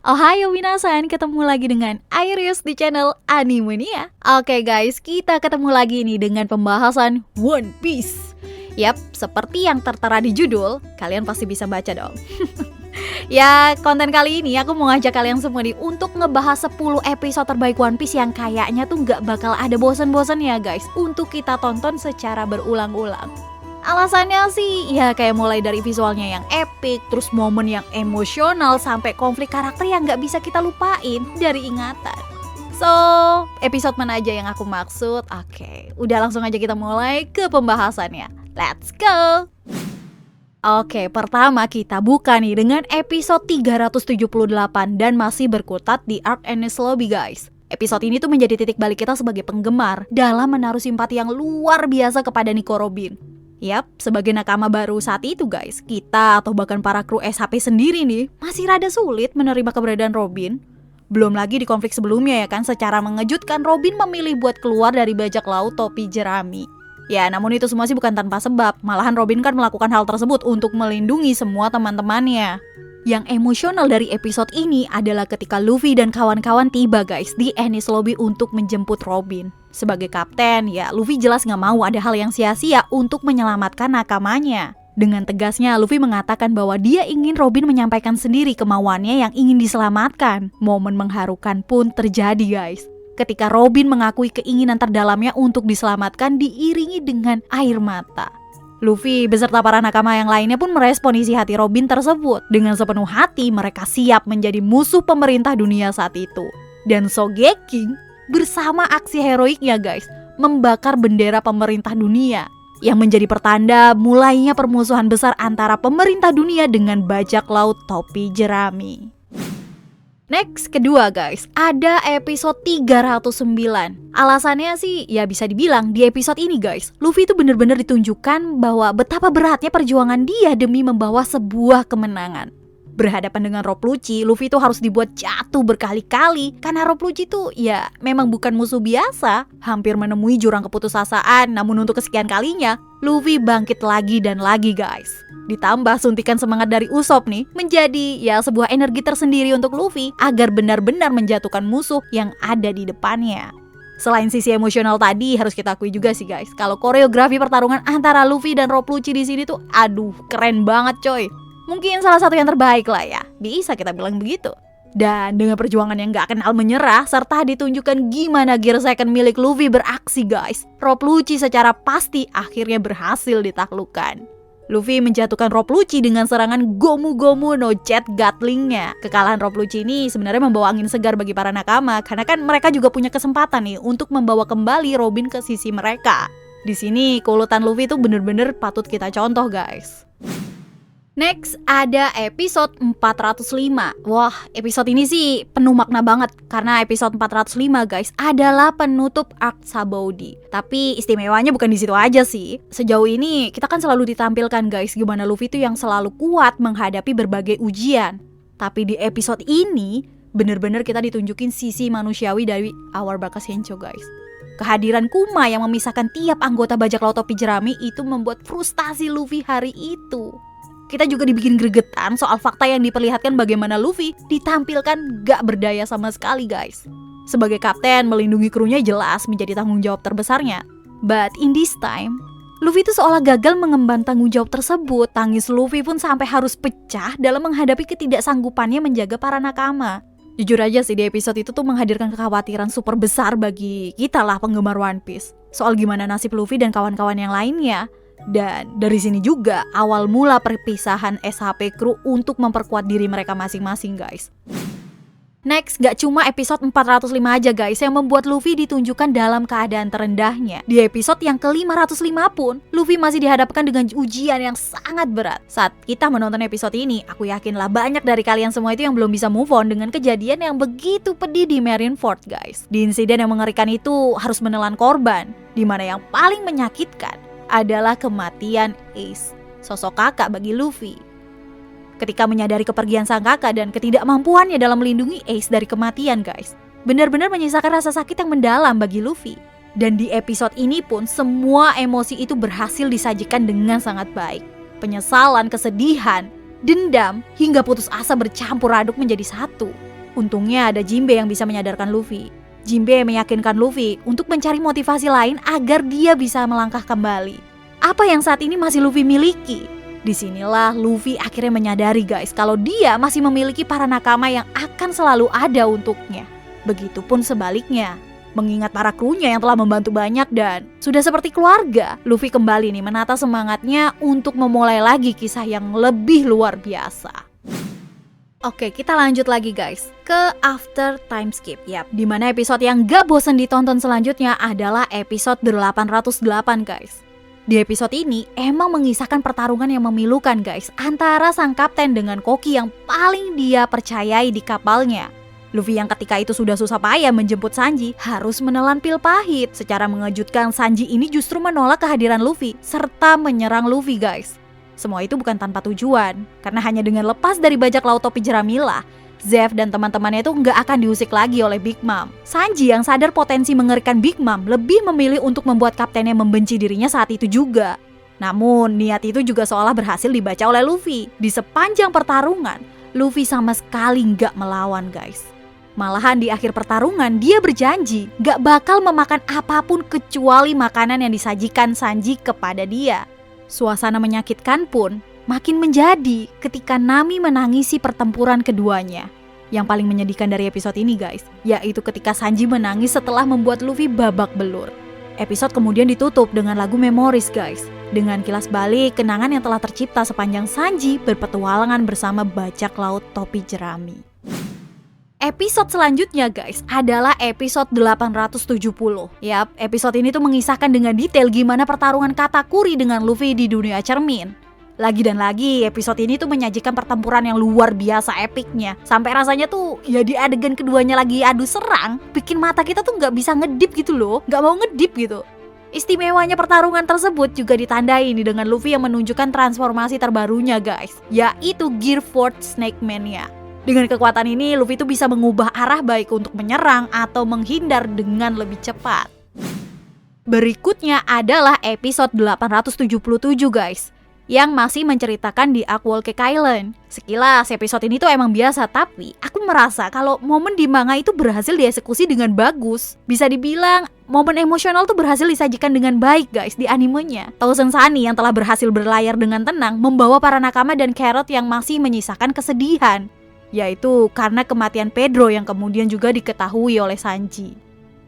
Ohayo minasan, ketemu lagi dengan Iris di channel Animania. Oke guys, kita ketemu lagi nih dengan pembahasan One Piece. Yap, seperti yang tertera di judul, kalian pasti bisa baca dong. Ya, konten kali ini aku mau ngajak kalian semua nih untuk ngebahas 10 episode terbaik One Piece yang kayaknya tuh gak bakal ada bosan-bosan ya guys, untuk kita tonton secara berulang-ulang. Alasannya sih ya kayak mulai dari visualnya yang epic, terus momen yang emosional, sampai konflik karakter yang gak bisa kita lupain dari ingatan. So, episode mana aja yang aku maksud? Oke, udah langsung aja kita mulai ke pembahasannya. Let's go! Oke, pertama kita buka nih dengan episode 378 dan masih berkutat di Arc Enies Lobby guys. Episode ini tuh menjadi titik balik kita sebagai penggemar dalam menaruh simpati yang luar biasa kepada Nico Robin. Yap, sebagai nakama baru saat itu guys, kita atau bahkan para kru SHP sendiri nih masih rada sulit menerima keberadaan Robin. Belum lagi di konflik sebelumnya ya kan, secara mengejutkan Robin memilih buat keluar dari bajak laut topi jerami. Ya, namun itu semua sih bukan tanpa sebab, malahan Robin kan melakukan hal tersebut untuk melindungi semua teman-temannya. Yang emosional dari episode ini adalah ketika Luffy dan kawan-kawan tiba guys di Enies Lobby untuk menjemput Robin. Sebagai kapten, ya Luffy jelas gak mau ada hal yang sia-sia untuk menyelamatkan nakamanya. Dengan tegasnya Luffy mengatakan bahwa dia ingin Robin menyampaikan sendiri kemauannya yang ingin diselamatkan. Momen mengharukan pun terjadi guys, ketika Robin mengakui keinginan terdalamnya untuk diselamatkan diiringi dengan air mata. Luffy beserta para nakama yang lainnya pun merespon isi hati Robin tersebut. Dengan sepenuh hati mereka siap menjadi musuh pemerintah dunia saat itu. Dan Sogeking bersama aksi heroiknya guys membakar bendera pemerintah dunia, yang menjadi pertanda mulainya permusuhan besar antara pemerintah dunia dengan bajak laut topi jerami. Next, kedua guys, ada episode 309. Alasannya sih ya bisa dibilang di episode ini guys, Luffy itu benar-benar ditunjukkan bahwa betapa beratnya perjuangan dia demi membawa sebuah kemenangan. Berhadapan dengan Rob Lucci, Luffy itu harus dibuat jatuh berkali-kali karena Rob Lucci itu ya memang bukan musuh biasa. Hampir menemui jurang keputusasaan, namun untuk kesekian kalinya Luffy bangkit lagi dan lagi guys. Ditambah suntikan semangat dari Usopp nih menjadi ya sebuah energi tersendiri untuk Luffy agar benar-benar menjatuhkan musuh yang ada di depannya. Selain sisi emosional tadi, harus kita akui juga sih guys, kalau koreografi pertarungan antara Luffy dan Rob Lucci di sini tuh aduh keren banget coy. Mungkin salah satu yang terbaik lah ya, bisa kita bilang begitu. Dan dengan perjuangan yang gak kenal menyerah, serta ditunjukkan gimana gear second milik Luffy beraksi guys, Rob Lucci secara pasti akhirnya berhasil ditaklukkan. Luffy menjatuhkan Rob Lucci dengan serangan Gomu Gomu no Jet Gatlingnya. Kekalahan Rob Lucci ini sebenarnya membawa angin segar bagi para nakama, karena kan mereka juga punya kesempatan nih untuk membawa kembali Robin ke sisi mereka. Di sini keuletan Luffy itu bener-bener patut kita contoh guys. Next, ada episode 405. Wah, episode ini sih penuh makna banget karena episode 405 guys adalah penutup arc Sabaody. Tapi istimewanya bukan di situ aja sih. Sejauh ini kita kan selalu ditampilkan guys gimana Luffy itu yang selalu kuat menghadapi berbagai ujian. Tapi di episode ini bener-bener kita ditunjukin sisi manusiawi dari Our Bakas Hencho guys. Kehadiran Kuma yang memisahkan tiap anggota bajak laut topi jerami itu membuat frustasi Luffy hari itu. Kita juga dibikin gregetan soal fakta yang diperlihatkan bagaimana Luffy ditampilkan gak berdaya sama sekali guys. Sebagai kapten, melindungi krunya jelas menjadi tanggung jawab terbesarnya. But in this time, Luffy itu seolah gagal mengemban tanggung jawab tersebut. Tangis Luffy pun sampai harus pecah dalam menghadapi ketidaksanggupannya menjaga para nakama. Jujur aja sih di episode itu tuh menghadirkan kekhawatiran super besar bagi kita lah penggemar One Piece. Soal gimana nasib Luffy dan kawan-kawan yang lainnya. Dan dari sini juga awal mula perpisahan SHP kru untuk memperkuat diri mereka masing-masing guys. Next, gak cuma episode 405 aja guys yang membuat Luffy ditunjukkan dalam keadaan terendahnya. Di episode yang ke-505 pun, Luffy masih dihadapkan dengan ujian yang sangat berat. Saat kita menonton episode ini, aku yakinlah banyak dari kalian semua itu yang belum bisa move on dengan kejadian yang begitu pedih di Marineford guys. Di insiden yang mengerikan itu harus menelan korban, dimana yang paling menyakitkan adalah kematian Ace, sosok kakak bagi Luffy. Ketika menyadari kepergian sang kakak dan ketidakmampuannya dalam melindungi Ace dari kematian guys, benar-benar menyisakan rasa sakit yang mendalam bagi Luffy. Dan di episode ini pun semua emosi itu berhasil disajikan dengan sangat baik. Penyesalan, kesedihan, dendam, hingga putus asa bercampur aduk menjadi satu. Untungnya ada Jinbe yang bisa menyadarkan Luffy. Jinbe meyakinkan Luffy untuk mencari motivasi lain agar dia bisa melangkah kembali. Apa yang saat ini masih Luffy miliki? Disinilah Luffy akhirnya menyadari guys kalau dia masih memiliki para nakama yang akan selalu ada untuknya. Begitupun sebaliknya. Mengingat para krunya yang telah membantu banyak dan sudah seperti keluarga, Luffy kembali nih menata semangatnya untuk memulai lagi kisah yang lebih luar biasa. Oke, kita lanjut lagi guys ke After Time Skip. Yap, dimana episode yang gak bosan ditonton selanjutnya adalah episode 808 guys. Di episode ini emang mengisahkan pertarungan yang memilukan guys antara sang kapten dengan koki yang paling dia percayai di kapalnya. Luffy yang ketika itu sudah susah payah menjemput Sanji harus menelan pil pahit. Secara mengejutkan, Sanji ini justru menolak kehadiran Luffy serta menyerang Luffy guys. Semua itu bukan tanpa tujuan, karena hanya dengan lepas dari bajak laut topi jeramilah, Zeff dan teman-temannya itu nggak akan diusik lagi oleh Big Mom. Sanji yang sadar potensi mengerikan Big Mom lebih memilih untuk membuat kaptennya membenci dirinya saat itu juga. Namun niat itu juga seolah berhasil dibaca oleh Luffy. Di sepanjang pertarungan, Luffy sama sekali nggak melawan guys. Malahan di akhir pertarungan dia berjanji gak bakal memakan apapun kecuali makanan yang disajikan Sanji kepada dia. Suasana menyakitkan pun makin menjadi ketika Nami menangisi pertempuran keduanya. Yang paling menyedihkan dari episode ini guys, yaitu ketika Sanji menangis setelah membuat Luffy babak belur. Episode kemudian ditutup dengan lagu Memories guys, dengan kilas balik kenangan yang telah tercipta sepanjang Sanji berpetualangan bersama bajak laut topi jerami. Episode selanjutnya guys adalah episode 870. Yap, episode ini tuh mengisahkan dengan detail gimana pertarungan Katakuri dengan Luffy di dunia cermin. Lagi dan lagi episode ini tuh menyajikan pertempuran yang luar biasa epiknya. Sampai rasanya tuh ya di adegan keduanya lagi adu serang, bikin mata kita tuh gak bisa ngedip gitu loh, gak mau ngedip gitu. Istimewanya pertarungan tersebut juga ditandai nih dengan Luffy yang menunjukkan transformasi terbarunya guys, yaitu Gear 4 Snake Mania. Dengan kekuatan ini, Luffy itu bisa mengubah arah baik untuk menyerang atau menghindar dengan lebih cepat. Berikutnya adalah episode 877 guys, yang masih menceritakan di Aqua Cake Island. Sekilas episode ini tuh emang biasa, tapi aku merasa kalau momen di manga itu berhasil dieksekusi dengan bagus. Bisa dibilang momen emosional tuh berhasil disajikan dengan baik guys di animenya. Thousand Sunny yang telah berhasil berlayar dengan tenang membawa para nakama dan Carrot yang masih menyisakan kesedihan, yaitu karena kematian Pedro yang kemudian juga diketahui oleh Sanji.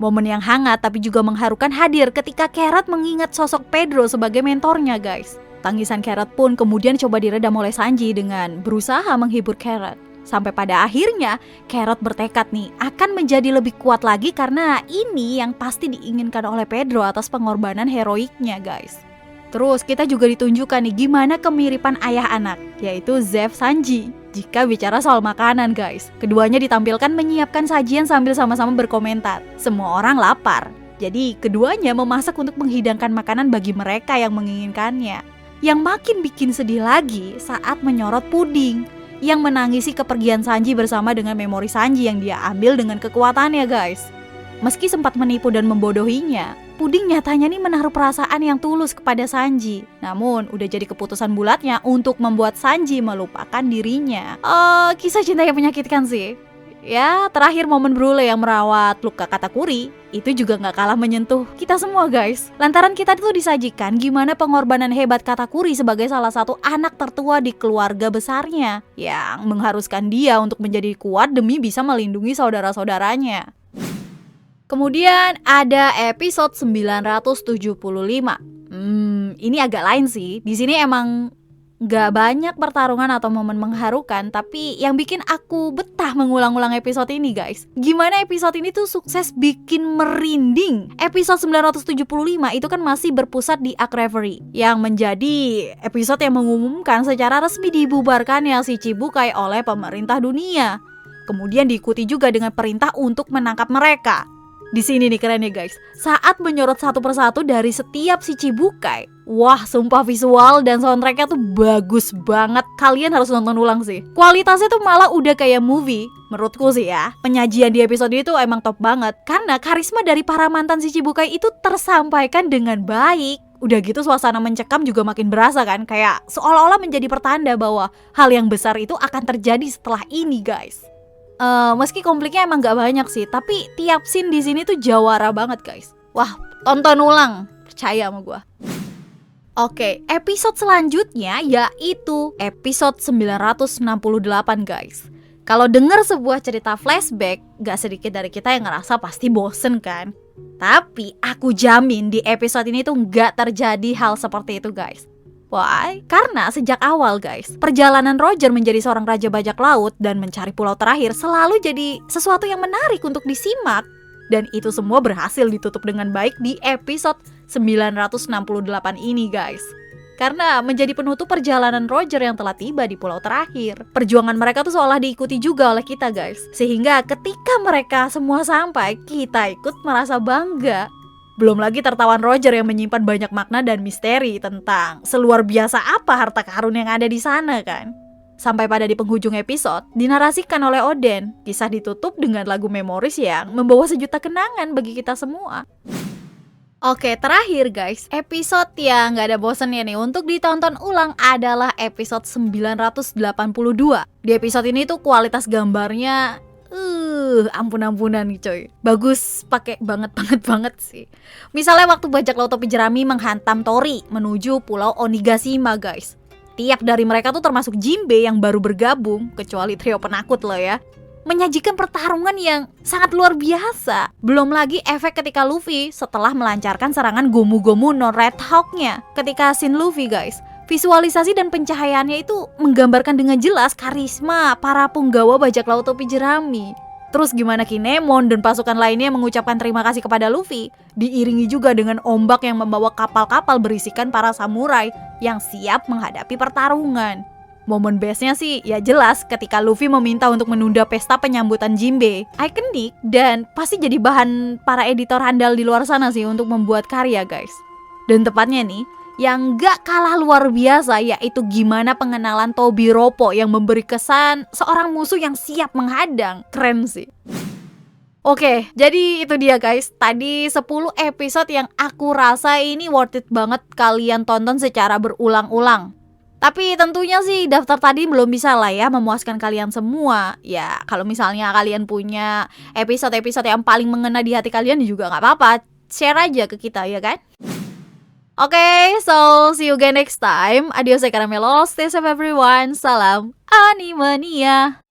Momen yang hangat tapi juga mengharukan hadir ketika Carrot mengingat sosok Pedro sebagai mentornya guys. Tangisan Carrot pun kemudian coba diredam oleh Sanji dengan berusaha menghibur Carrot. Sampai pada akhirnya Carrot bertekad nih akan menjadi lebih kuat lagi karena ini yang pasti diinginkan oleh Pedro atas pengorbanan heroiknya guys. Terus kita juga ditunjukkan nih gimana kemiripan ayah anak, yaitu Zeff Sanji. Jika bicara soal makanan guys, keduanya ditampilkan menyiapkan sajian sambil sama-sama berkomentar. Semua orang lapar, jadi keduanya memasak untuk menghidangkan makanan bagi mereka yang menginginkannya. Yang makin bikin sedih lagi saat menyorot Puding yang menangisi kepergian Sanji bersama dengan memori Sanji yang dia ambil dengan kekuatannya guys. Meski sempat menipu dan membodohinya, Puding nyatanya nih menaruh perasaan yang tulus kepada Sanji. Namun udah jadi keputusan bulatnya untuk membuat Sanji melupakan dirinya. Kisah cinta yang menyakitkan sih. Ya, terakhir momen Brule yang merawat luka Katakuri itu juga gak kalah menyentuh kita semua guys. Lantaran kita tuh disajikan gimana pengorbanan hebat Katakuri sebagai salah satu anak tertua di keluarga besarnya, yang mengharuskan dia untuk menjadi kuat demi bisa melindungi saudara-saudaranya. Kemudian ada episode 975. Ini agak lain sih. Di sini emang gak banyak pertarungan atau momen mengharukan, tapi yang bikin aku betah mengulang-ulang episode ini guys, gimana episode ini tuh sukses bikin merinding. Episode 975 itu kan masih berpusat di Arc Reverie, yang menjadi episode yang mengumumkan secara resmi dibubarkannya si Chibukai oleh pemerintah dunia. Kemudian diikuti juga dengan perintah untuk menangkap mereka. Di sini nih keren ya guys, saat menyorot satu persatu dari setiap si Chibukai. Wah, sumpah visual dan soundtracknya tuh bagus banget. Kalian harus nonton ulang sih. Kualitasnya tuh malah udah kayak movie. Menurutku sih ya, penyajian di episode itu emang top banget. Karena karisma dari para mantan si Chibukai itu tersampaikan dengan baik. Udah gitu suasana mencekam juga makin berasa kan, kayak seolah-olah menjadi pertanda bahwa hal yang besar itu akan terjadi setelah ini guys. Meski konfliknya emang gak banyak sih, tapi tiap scene di sini tuh jawara banget guys. Wah, tonton ulang, percaya sama gua. Oke, episode selanjutnya yaitu episode 968 guys. Kalau denger sebuah cerita flashback, gak sedikit dari kita yang ngerasa pasti bosen kan? Tapi aku jamin di episode ini tuh gak terjadi hal seperti itu guys. Why? Karena sejak awal guys, perjalanan Roger menjadi seorang raja bajak laut dan mencari pulau terakhir selalu jadi sesuatu yang menarik untuk disimak. Dan itu semua berhasil ditutup dengan baik di episode 968 ini guys. Karena menjadi penutup perjalanan Roger yang telah tiba di pulau terakhir. Perjuangan mereka tuh seolah diikuti juga oleh kita guys. Sehingga ketika mereka semua sampai, kita ikut merasa bangga. Belum lagi tertawan Roger yang menyimpan banyak makna dan misteri tentang seluar biasa apa harta karun yang ada di sana kan. Sampai pada di penghujung episode, dinarasikan oleh Oden. Kisah ditutup dengan lagu Memories yang membawa sejuta kenangan bagi kita semua. Oke, terakhir guys, episode yang gak ada bosennya nih untuk ditonton ulang adalah episode 982. Di episode ini tuh kualitas gambarnya ampun-ampunan nih coy. Bagus, pakai banget sih. Misalnya waktu bajak laut topi jerami menghantam Tori menuju pulau Onigashima guys. Tiap dari mereka tuh termasuk Jinbe yang baru bergabung, kecuali trio penakut loh ya, menyajikan pertarungan yang sangat luar biasa. Belum lagi efek ketika Luffy setelah melancarkan serangan Gomu-Gomu non Red Hawk-nya. Ketika scene Luffy guys, visualisasi dan pencahayaannya itu menggambarkan dengan jelas karisma para punggawa bajak laut topi jerami. Terus gimana Kinemon dan pasukan lainnya mengucapkan terima kasih kepada Luffy, diiringi juga dengan ombak yang membawa kapal-kapal berisikan para samurai yang siap menghadapi pertarungan. Momen bestnya sih ya jelas ketika Luffy meminta untuk menunda pesta penyambutan Jinbe. Ikonik dan pasti jadi bahan para editor handal di luar sana sih untuk membuat karya guys. Dan tepatnya nih, yang gak kalah luar biasa yaitu gimana pengenalan Tobiropo yang memberi kesan seorang musuh yang siap menghadang. Keren sih. Oke, jadi itu dia guys. Tadi 10 episode yang aku rasa ini worth it banget kalian tonton secara berulang-ulang. Tapi tentunya sih daftar tadi belum bisa lah ya memuaskan kalian semua. Ya kalau misalnya kalian punya episode-episode yang paling mengena di hati kalian juga gak apa-apa. Share aja ke kita ya kan. Oke, so see you again next time. Adios, caramelos. Stay safe everyone. Salam Animania.